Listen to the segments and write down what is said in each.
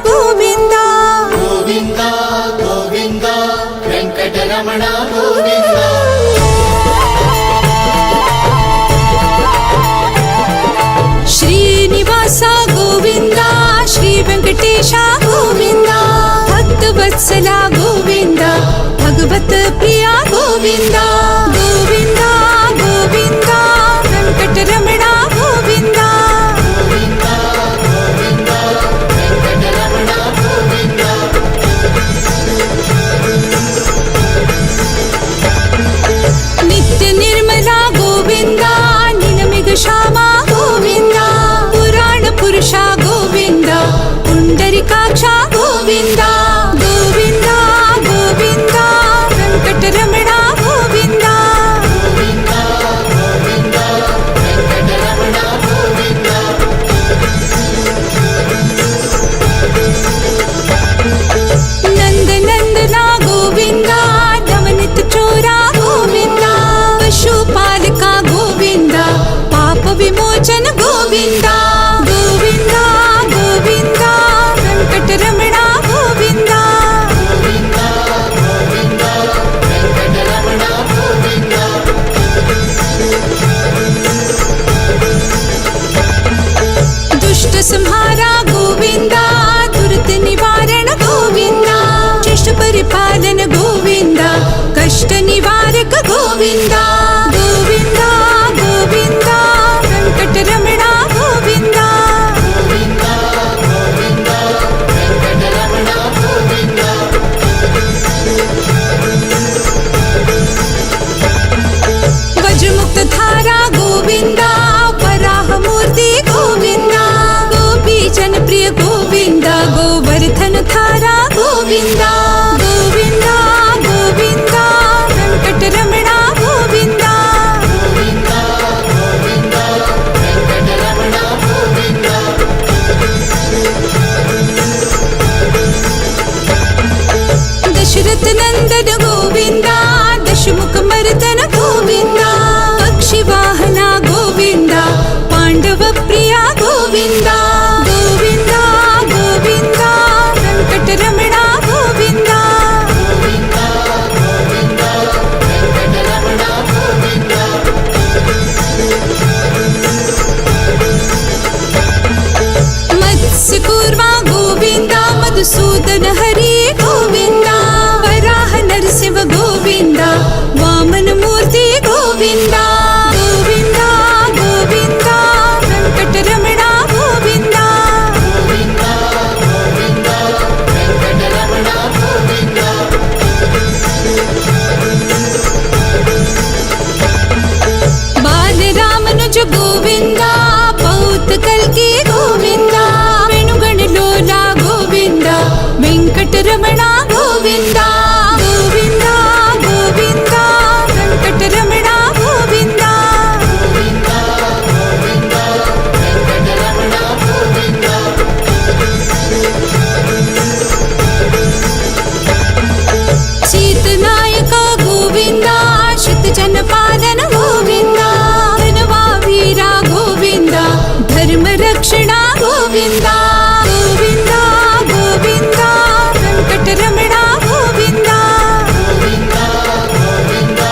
ಗೋವಿಂದ ಗೋವಿಂದ ಗೋವಿಂದ ವೆಂಕಟರಮಣ ಗೋವಿಂದ ಶ್ರೀನಿವಾಸ ಗೋವಿಂದ ಶ್ರೀ ವೆಂಕಟೇಶ ಗೋವಿಂದ ಭಕ್ತವತ್ಸಲ ಗೋವಿಂದ ಭಗವತ್ ಪ್ರಿಯ ಗೋವಿಂದ ಗೋವಿಂದ ಗೋವಿಂದ ವೆಂಕಟರಮಣ ಗೋವಿಂದ ಗೋವಿಂದ ಗೋವಿಂದ ವೆಂಕಟರಮಣ ಗೋವಿಂದ ನಿತ್ಯ ನಿರ್ಮಲ ಗೋವಿಂದ ನಿನಮಿಗ ಶ್ಯಾಮ ಗೋವಿಂದ ಪುರಾಣ ಪುರುಷ ಗೋವಿಂದ ಪುಂಡರಿಕಾಕ್ಷ ಗೋವಿಂದ ಗೋವಿಂದ ಗೋವಿಂದ ವೆಂಕಟರಮಣ ಗೋವಿಂದ ಗೋವಿಂದ ಗೋವಿಂದ ವೆಂಕಟರಮಣ ಗೋವಿಂದ ನಂದನಂದನ ಗೋವಿಂದ ನವನಿತ ಚೋರ ಗೋವಿಂದ ಪಶುಪಾಲಕ ಗೋವಿಂದ ಪಾಪ ವಿಮೋಚನ ಗೋವಿಂದ ಗೋವಿಂದ ಗೋವಿಂದ ವೆಂಕಟರಮಣ ಗೋವಿಂದ ಗೋವಿಂದ ಗೋವಿಂದ ವೆಂಕಟರಮಣ ಗೋವಿಂದ ದುಷ್ಟ ಸಂಹಾರ ಗೋವಿಂದ ದುರಿತ ನಿವಾರಣ ಗೋವಿಂದ ಶಿಷ್ಟ ಪರಿಪಾಲನ ಗೋವಿಂದ ಕಷ್ಟ ನಿವಾರಕ ಗೋವಿಂದ ಗೋವಿಂದ ಗೋವಿಂದ ವೆಂಕಟರಮಣ ಗೋವಿಂದ ಗೋವಿಂದ ಗೋವಿಂದ ವೆಂಕಟರಮಣ ಗೋವಿಂದ ವಜ್ರಮುಕ್ತ ಧಾರ ಗೋವಿಂದ ವರಾಹ ಮೂರ್ತಿ ಗೋವಿಂದ ಗೋಪಿ ಜನಪ್ರಿಯ ಗೋವಿಂದ ಗೋವರ್ಧನ ಧಾರ ಗೋವಿಂದ ಗೋವಿಂದ ಗೋವಿಂದ ವೆಂಕಟರಮಣ ಗೋವಿಂದ ಗೋವಿಂದ ಗೋವಿಂದ ವೆಂಕಟರಮಣ ಗೋವಿಂದ ದಶರಥ ನಂದನ ಗೋವಿಂದ ದಶಮುಖ ಮರ್ದನ ಗೋವಿಂದ ಪಕ್ಷಿ ವಾಹನ ಗೋವಿಂದ ಪಾಂಡವ ಪ್ರಿಯ ಗೋವಿಂದ ಗೋವಿಂದ ಗೋವಿಂದ ವೆಂಕಟರಮಣ ಗೋವಿಂದ ಗೋವಿಂದ ಗೋವಿಂದ ವೆಂಕಟರಮಣ ಗೋವಿಂದ ಮತ್ಸ್ಯ ಕೂರ್ಮ ಗೋವಿಂದ ಮಧುಸೂದನ ಹರಿ ಗೋವಿಂದ ವರಾಹ ನರಸಿಂಹ ಗೋವಿಂದ ವಾಮನ ಮೂರ್ತಿ ಗೋವಿಂದ ಗೋವಿಂದ ಗೋವಿಂದ ವೆಂಕಟರಮಣ ಗೋವಿಂದ ಗೋವಿಂದ ಗೋವಿಂದ ವೆಂಕಟರಮಣ ಗೋವಿಂದ ಬಾಲರಾಮನುಜ ಗೋವಿಂದ ಪೌತ ಕಲ್ಕಿ ಗೋವಿಂದ ವೇಣುಗಣ ಲೋಲ ಗೋವಿಂದ ವೆಂಕಟರಮಣ ಗೋವಿಂದ ಗೋವಿಂದ ಗೋವಿಂದ ವೆಂಕಟರಮಣ ಗೋವಿಂದ ಗೋವಿಂದ ಗೋವಿಂದ ವೆಂಕಟರಮಣ ಗೋವಿಂದ ಚೇತನಾಯಕ ಗೋವಿಂದ ಶಿತ ಜನಪಾಲನ ಗೋವಿಂದ ಧನವಾ ವೀರ ಗೋವಿಂದ ಧರ್ಮ ರಕ್ಷಣ ಗೋವಿಂದ ಗೋವಿಂದ ಗೋವಿಂದ ವೆಂಕಟರಮಣ ಗೋವಿಂದ ಗೋವಿಂದ ಗೋವಿಂದ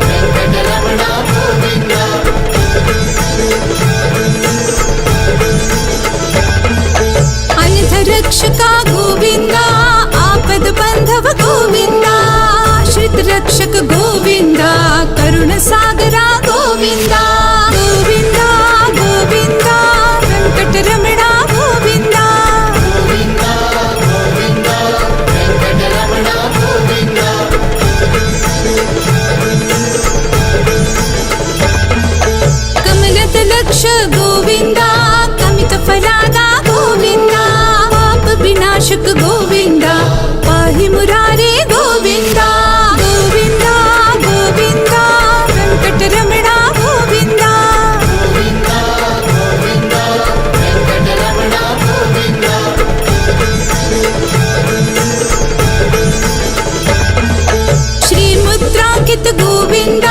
ವೆಂಕಟರಮಣ ಗೋವಿಂದ ಅನಧ ರಕ್ಷಕ ಗೋವಿಂದ ಆಪದ ಬಂಧವ ಗೋವಿಂದ ಆಶ್ರಿತ ರಕ್ಷಕ ಗೋವಿಂದ ಕರುಣ ಸಾಗರ ಗೋವಿಂದ ಗೋವಿಂದ ಗೋವಿಂದ ವೆಂಕಟರಮಣ ಗೋವಿಂದ ಗೋವಿಂದ ಗೋವಿಂದ ವೆಂಕಟರಮಣ ಗೋವಿಂದ ಕಮಲದ ಲಕ್ಷ ಗೋವಿಂದ ಕಮಿತ ಫಲಾದ ಗೋವಿಂದ ಪಾಪ ವಿನಾಶಕ ಗೋವಿಂದ ಪಾಹಿ ಮುರಾರಿ ಗೋವಿಂದ ಗೋವಿಂದ ಗೋವಿಂದ ವೆಂಕಟರಮಣ ಗೋವಿಂದ ಗೋವಿಂದ ಗೋವಿಂದ ವೆಂಕಟರಮಣ ಗೋವಿಂದ ಶ್ರೀ ಮುದ್ರಾಂಕಿತ ಗೋವಿಂದ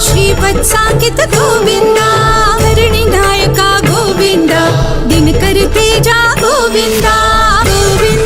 ಶ್ರೀ ವತ್ಸಾಂಕಿತ ಗೋವಿಂದ ಹರಣಿ ನಾಯಕ ಗೋವಿಂದ ದಿನಕರ ತೇಜ ಗೋವಿಂದ ಗೋವಿಂದ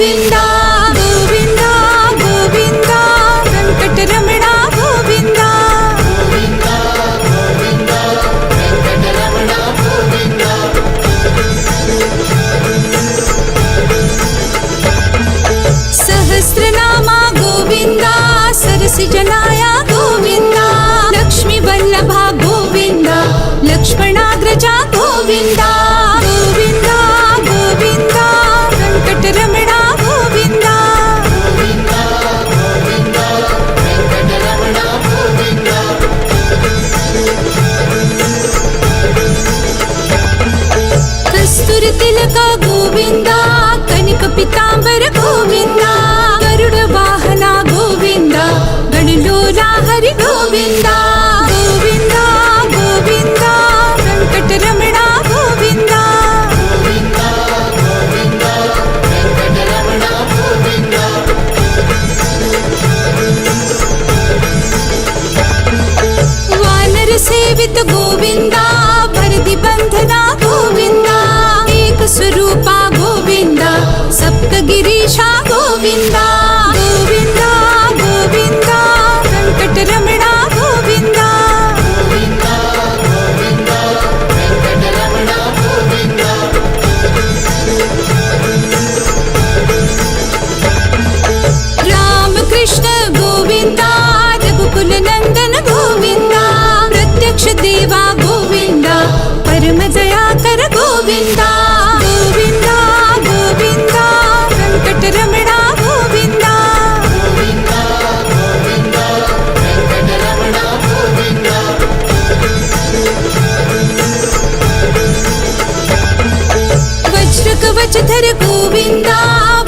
ಗೋವಿಂದ ಗೋವಿಂದ ಗೋವಿಂದ ವೆಂಕಟರಮಣ ಗೋವಿಂದ ಗೋವಿಂದ ಗೋವಿಂದ ವೆಂಕಟರಮಣ ಗೋವಿಂದ ಸಹಸ್ರನಾಮ ಗೋವಿಂದ ಸರಸಿಜನಾಯ ಗೋವಿಂದ ಲಕ್ಷ್ಮೀ ವಲ್ಲಭ ಗೋವಿಂದ ಲಕ್ಷ್ಮಣಾಗ್ರಜ ಗೋವಿಂದ ಗೋವಿಂದ ಗೋವಿಂದ ವೆಂಕಟರಮಣ ಗೋವಿಂದ ಗೋವಿಂದ ಗೋವಿಂದ ವೆಂಕಟರಮಣ ಗೋವಿಂದ ಕಸ್ತೂರಿ ತಿಲಕ ಗೋವಿಂದ ಕನಕ ಪಿತಾಂಬರ ಗೋವಿಂದ ಗರುಡ ವಾಹನ ಗೋವಿಂದ ಗಣಲೋಲ ಹರಿ ಗೋವಿಂದ ಗೋವಿಂದ ಗೋವಿಂದ ವೆಂಕಟರಮಣ ಗೋವಿಂದ ಗೋವಿಂದ ಗೋವಿಂದ ವೆಂಕಟರಮಣ ಗೋವಿಂದ ವಾನರ ಸೇವಿತ ಗೋವಿಂದ ಭರದಿ ಬಂಧನ ಗೋವಿಂದ ಏಕ ಸ್ವರೂಪ ಗೋವಿಂದ ಸಪ್ತಗಿರೀಶ ಗೋವಿಂದ ಗೋವಿಂದ ಗೋವಿಂದ ವೆಂಕಟರಮಣ ಗೋವಿಂದ ಗೋವಿಂದ ಗೋವಿಂದ ವೆಂಕಟರಮಣ ಗೋವಿಂದ ರಾಮಕೃಷ್ಣ ಗೋವಿಂದ ರಘುಕುಲ ನಂದನ ಗೋವಿಂದ ಪ್ರತ್ಯಕ್ಷ ದೇವ ಗೋವಿಂದ ಪರಮ ದಯಾಕರ ಗೋವಿಂದ ಗೋವಿಂದ ಗೋವಿಂದ ವೆಂಕಟರಮಣ ಗೋವಿಂದ ಗೋವಿಂದ ಗೋವಿಂದ ವೆಂಕಟರಮಣ ಗೋವಿಂದ ವಜ್ರ ಕವಚಧರ ಗೋವಿಂದ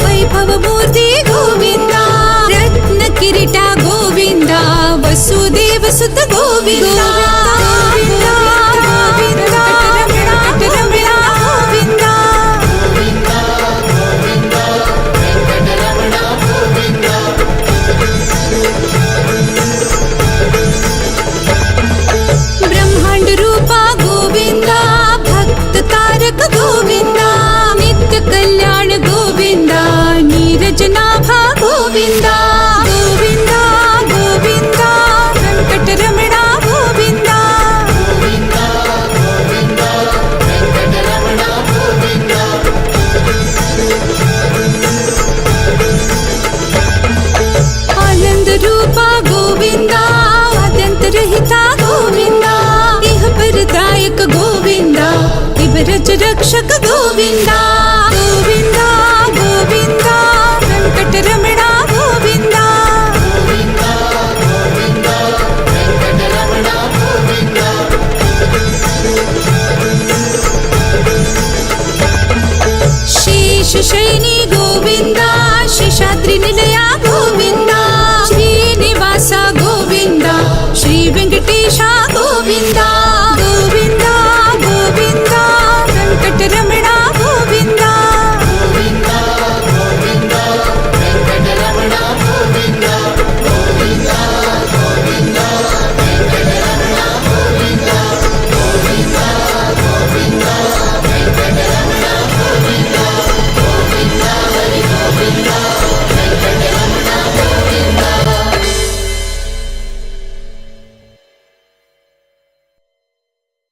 ವೈಭವ ಮೂರ್ತಿ ಗೋವಿಂದ ರತ್ನ ಕಿರೀಟ ಗೋವಿಂದ ವಸುದೇವ ಸುತ ಗೋವಿಂದ ಗೋವಿಂದ ಗೋವಿಂದ ವೆಂಕಟರಮಣ ಗೋವಿಂದ ಗೋವಿಂದ ಗೋವಿಂದ ವೆಂಕಟರಮಣ ಗೋವಿಂದ ಬ್ರಹ್ಮಾಂಡ ರೂಪ ಗೋವಿಂದ ಭಕ್ತ ತಾರಕ ಗೋವಿಂದ ನಿತ್ಯ ಕಲ್ಯಾಣ ಗೋವಿಂದ ನೀರಜನಾಭ ಗೋವಿಂದ ಗೋವಿಂದ ಗೋವಿಂದ ವೆಂಕಟರಮಣ ಗೋವಿಂದ ಗೋವಿಂದ ಗೋವಿಂದ ವೆಂಕಟರಮಣ ಗೋವಿಂದ ಆನಂದ ರೂಪ ಗೋವಿಂದ ಆದ್ಯಂತರಹಿತ ಗೋವಿಂದ ಇಹ ಪರದಾಯಕ ಗೋವಿಂದ ಇವರಜ ರಕ್ಷಕ ಗೋವಿಂದ